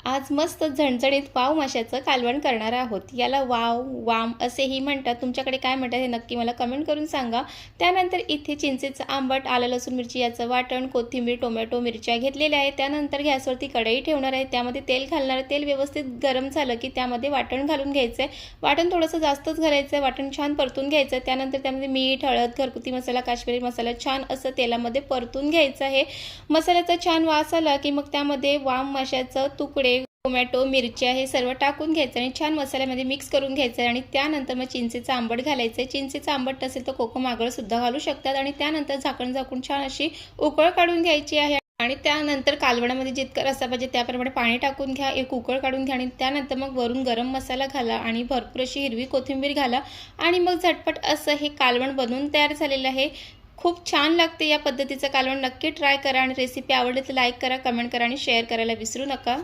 आज मस्त झणझणीत वाव माशाचं कालवण करणार आहोत। याला वाव, वाम असेही म्हणतात। तुमच्याकडे काय म्हणतात हे नक्की मला कमेंट करून सांगा। त्यानंतर इथे चिंचेचं आंबट, आलं लसूण मिरची याचं वाटण, कोथिंबीर, टोमॅटो, मिरच्या घेतलेल्या आहेत। त्यानंतर गॅसवरती कढई ठेवणार आहे, त्यामध्ये तेल घालणार आहे। तेल व्यवस्थित गरम झालं की त्यामध्ये वाटण घालून घ्यायचं आहे। वाटण थोडंसं जास्तच घालायचं आहे, वाटण छान परतून घ्यायचं आहे। त्यानंतर त्यामध्ये मीठ, हळद, घरगुती मसाला, काश्मीरी मसाला छान असं तेलामध्ये परतून घ्यायचं आहे। मसाल्याचा छान वास आला की मग त्यामध्ये वाम माशाचं तुकडे, टोमॅटो, मिरच्या हे सर्व टाकून घ्यायचं आणि छान मसाल्यामध्ये मिक्स करून घ्यायचं आणि त्यानंतर मग चिंचेचं आंबट घालायचं आहे। चिंचेचं आंबट नसेल तर कोकम आगळसुद्धा घालू शकतात आणि त्यानंतर झाकण झाकून छान अशी उकळ काढून घ्यायची आहे आणि त्यानंतर कालवणामध्ये जितका रस्सा पाहिजे त्याप्रमाणे पाणी टाकून घ्या, एक उकळ काढून घ्या आणि त्यानंतर मग वरून गरम मसाला घाला आणि भरपूर अशी हिरवी कोथिंबीर घाला आणि मग झटपट असं हे कालवण बनवून तयार झालेलं आहे। खूप छान लागते या पद्धतीचं कालवण, नक्की ट्राय करा आणि रेसिपी आवडली तर लाईक करा, कमेंट करा आणि शेअर करायला विसरू नका।